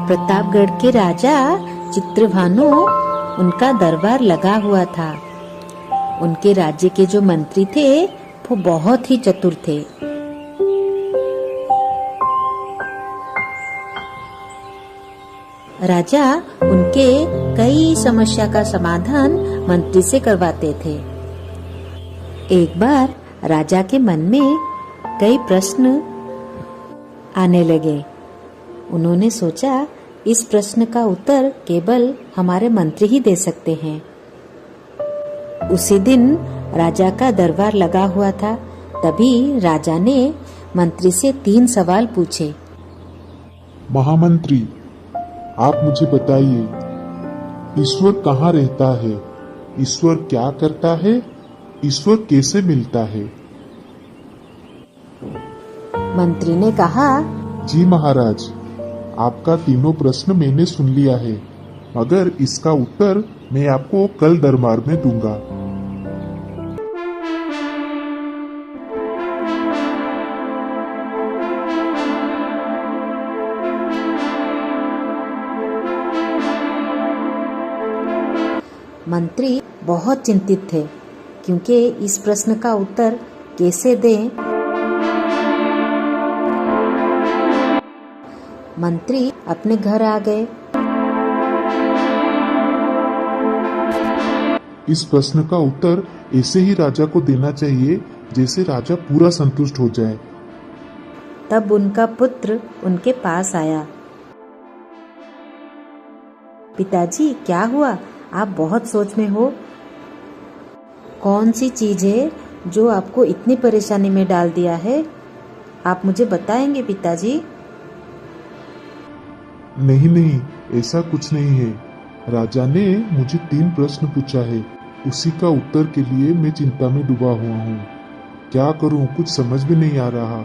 प्रतापगढ़ के राजा चित्रभानु, उनका दरबार लगा हुआ था। उनके राज्य के जो मंत्री थे वो बहुत ही चतुर थे। राजा उनके कई समस्या का समाधान मंत्री से करवाते थे। एक बार राजा के मन में कई प्रश्न आने लगे। उन्होंने सोचा इस प्रश्न का उत्तर केवल हमारे मंत्री ही दे सकते हैं। उसी दिन राजा का दरबार लगा हुआ था। तभी राजा ने मंत्री से 3 सवाल पूछे। महामंत्री, आप मुझे बताइए, ईश्वर कहाँ रहता है? ईश्वर क्या करता है? ईश्वर कैसे मिलता है? मंत्री ने कहा, जी महाराज, आपका तीनों प्रश्न मैंने सुन लिया है, मगर इसका उत्तर मैं आपको कल दरबार में दूंगा। मंत्री बहुत चिंतित थे क्योंकि इस प्रश्न का उत्तर कैसे दें। मंत्री अपने घर आ गए। इस प्रश्न का उत्तर ऐसे ही राजा को देना चाहिए जैसे राजा पूरा संतुष्ट हो जाए। तब उनका पुत्र उनके पास आया। पिताजी, क्या हुआ? आप बहुत सोच में हो। कौन सी चीज है जो आपको इतनी परेशानी में डाल दिया है? आप मुझे बताएंगे पिताजी? नहीं, ऐसा कुछ नहीं है। राजा ने मुझे 3 प्रश्न पूछा है, उसी का उत्तर के लिए मैं चिंता में डूबा हुआ हूँ। क्या करूँ, कुछ समझ भी नहीं आ रहा।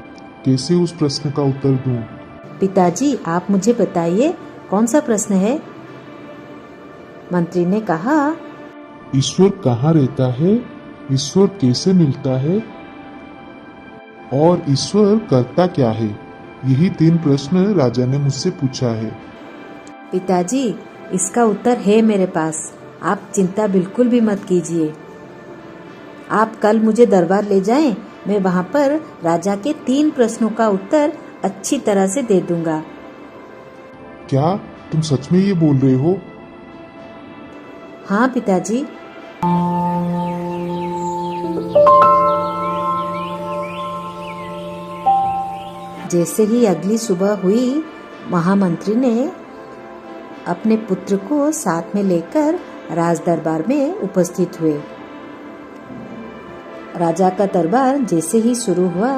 कैसे उस प्रश्न का उत्तर दूं? पिताजी, आप मुझे बताइए, कौन सा प्रश्न है? मंत्री ने कहा, ईश्वर कहाँ रहता है? ईश्वर कैसे मिलता है? और ईश्वर करता क्या है? यही 3 प्रश्न राजा ने मुझसे पूछा है। पिताजी, इसका उत्तर है मेरे पास। आप चिंता बिल्कुल भी मत कीजिए। आप कल मुझे दरबार ले जाएं, मैं वहाँ पर राजा के 3 प्रश्नों का उत्तर अच्छी तरह से दे दूंगा। क्या तुम सच में ये बोल रहे हो? हाँ पिताजी। जैसे ही अगली सुबह हुई, महामंत्री ने अपने पुत्र को साथ में लेकर राज दरबार में उपस्थित हुए। राजा का दरबार जैसे ही शुरू हुआ,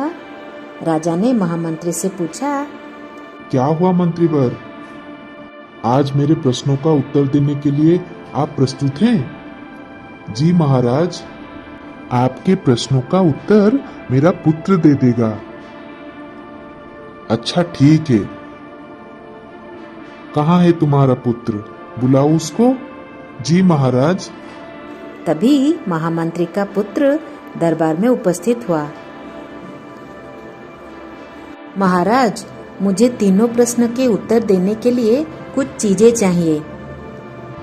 राजा ने महामंत्री से पूछा, क्या हुआ मंत्रीवर? आज मेरे प्रश्नों का उत्तर देने के लिए आप प्रस्तुत हैं? जी महाराज, आपके प्रश्नों का उत्तर मेरा पुत्र दे देगा। अच्छा ठीक है, कहाँ है तुम्हारा पुत्र? बुलाओ उसको। जी महाराज। तभी महामंत्री का पुत्र दरबार में उपस्थित हुआ। महाराज, मुझे तीनों प्रश्न के उत्तर देने के लिए कुछ चीजें चाहिए।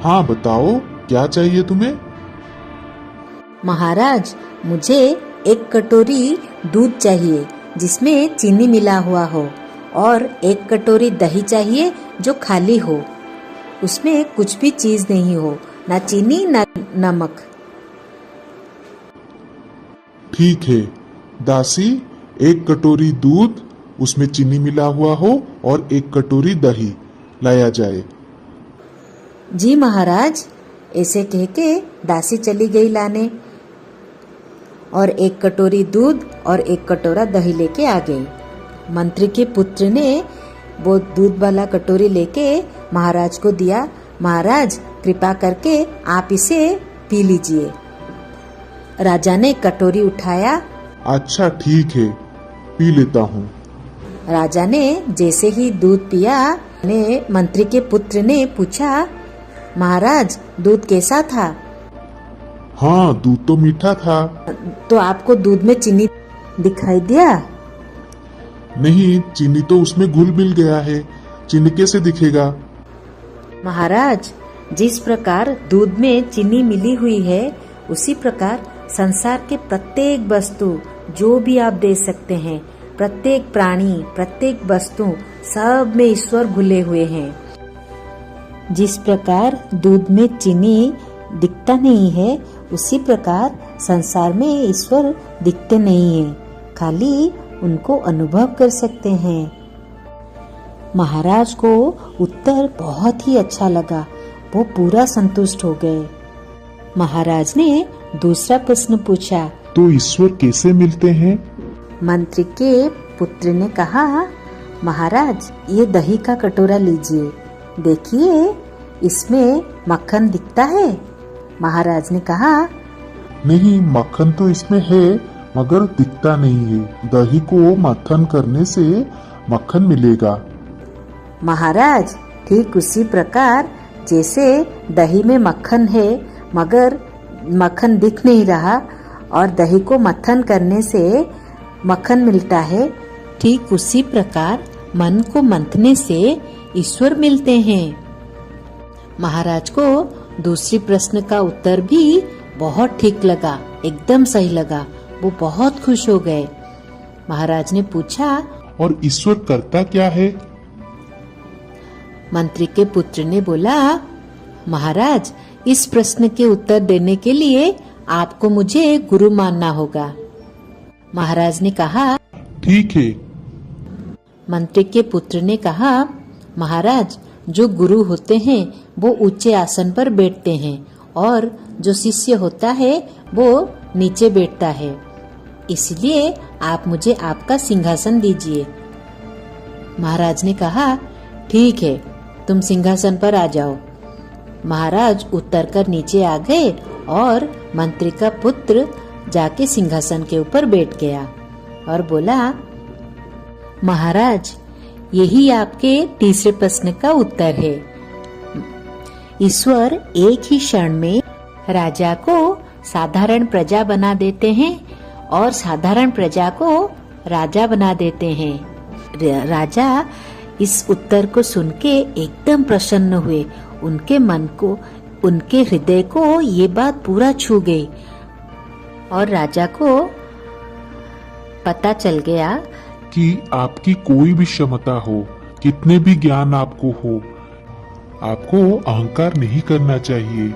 हाँ बताओ, क्या चाहिए तुम्हें? महाराज, मुझे एक कटोरी दूध चाहिए जिसमें चीनी मिला हुआ हो, और एक कटोरी दही चाहिए जो खाली हो, उसमें कुछ भी चीज नहीं हो, ना चीनी ना नमक। ठीक है दासी, एक कटोरी दूध, उसमें चीनी मिला हुआ हो, और एक कटोरी दही लाया जाए। जी महाराज। ऐसे कह के दासी चली गई लाने, और एक कटोरी दूध और एक कटोरा दही लेके आ गई। मंत्री के पुत्र ने वो दूध वाला कटोरी लेके महाराज को दिया। महाराज, कृपा करके आप इसे पी लीजिए। राजा ने कटोरी उठाया। अच्छा ठीक है, पी लेता हूँ। राजा ने जैसे ही दूध पिया, ने मंत्री के पुत्र ने पूछा, महाराज, दूध कैसा था? हाँ, दूध तो मीठा था। तो आपको दूध में चीनी दिखाई दिया? नहीं, चीनी तो उसमें घुल मिल गया है, चीनी कैसे दिखेगा? महाराज, जिस प्रकार दूध में चीनी मिली हुई है, उसी प्रकार संसार के प्रत्येक वस्तु जो भी आप दे सकते हैं, प्रत्येक प्राणी, प्रत्येक वस्तु, सब में ईश्वर घुले हुए हैं। जिस प्रकार दूध में चीनी दिखता नहीं है, उसी प्रकार संसार में ईश्वर दिखते नहीं है, खाली उनको अनुभव कर सकते हैं। महाराज को उत्तर बहुत ही अच्छा लगा, वो पूरा संतुष्ट हो गए। महाराज ने दूसरा प्रश्न पूछा, तो ईश्वर कैसे मिलते हैं? मंत्री के पुत्र ने कहा, महाराज, ये दही का कटोरा लीजिए, देखिए इसमें मक्खन दिखता है। महाराज ने कहा, नहीं, मक्खन तो इसमें है मगर दिखता नहीं है। दही को मंथन करने से मक्खन मिलेगा। महाराज, ठीक उसी प्रकार जैसे दही में मक्खन है मगर मक्खन दिख नहीं रहा और दही को मंथन करने से मक्खन मिलता है, ठीक उसी प्रकार मन को मंथने से ईश्वर मिलते हैं। महाराज को दूसरी प्रश्न का उत्तर भी बहुत ठीक लगा, एकदम सही लगा, वो बहुत खुश हो गए। महाराज ने पूछा, और ईश्वर करता क्या है? मंत्री के पुत्र ने बोला, महाराज, इस प्रश्न के उत्तर देने के लिए आपको मुझे गुरु मानना होगा। महाराज ने कहा, ठीक है। मंत्री के पुत्र ने कहा, महाराज, जो गुरु होते हैं वो ऊंचे आसन पर बैठते हैं और जो शिष्य होता है वो नीचे बैठता है, इसलिए आप मुझे आपका सिंहासन दीजिए। महाराज ने कहा, ठीक है, तुम सिंहासन पर आ जाओ। महाराज उतरकर नीचे आ गए और मंत्री का पुत्र जाके सिंहासन के ऊपर बैठ गया और बोला, महाराज, यही आपके तीसरे प्रश्न का उत्तर है। ईश्वर एक ही क्षण में राजा को साधारण प्रजा बना देते हैं और साधारण प्रजा को राजा बना देते हैं। राजा इस उत्तर को सुन के एकदम प्रसन्न हुए। उनके मन को, उनके हृदय को ये बात पूरा छू गई और राजा को पता चल गया कि आपकी कोई भी क्षमता हो, कितने भी ज्ञान आपको हो, आपको अहंकार नहीं करना चाहिए।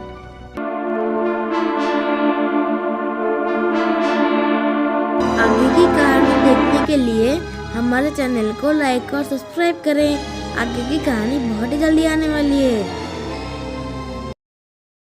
आगे की कहानी देखने के लिए हमारे चैनल को लाइक और सब्सक्राइब करें। आगे की कहानी बहुत ही जल्दी आने वाली है।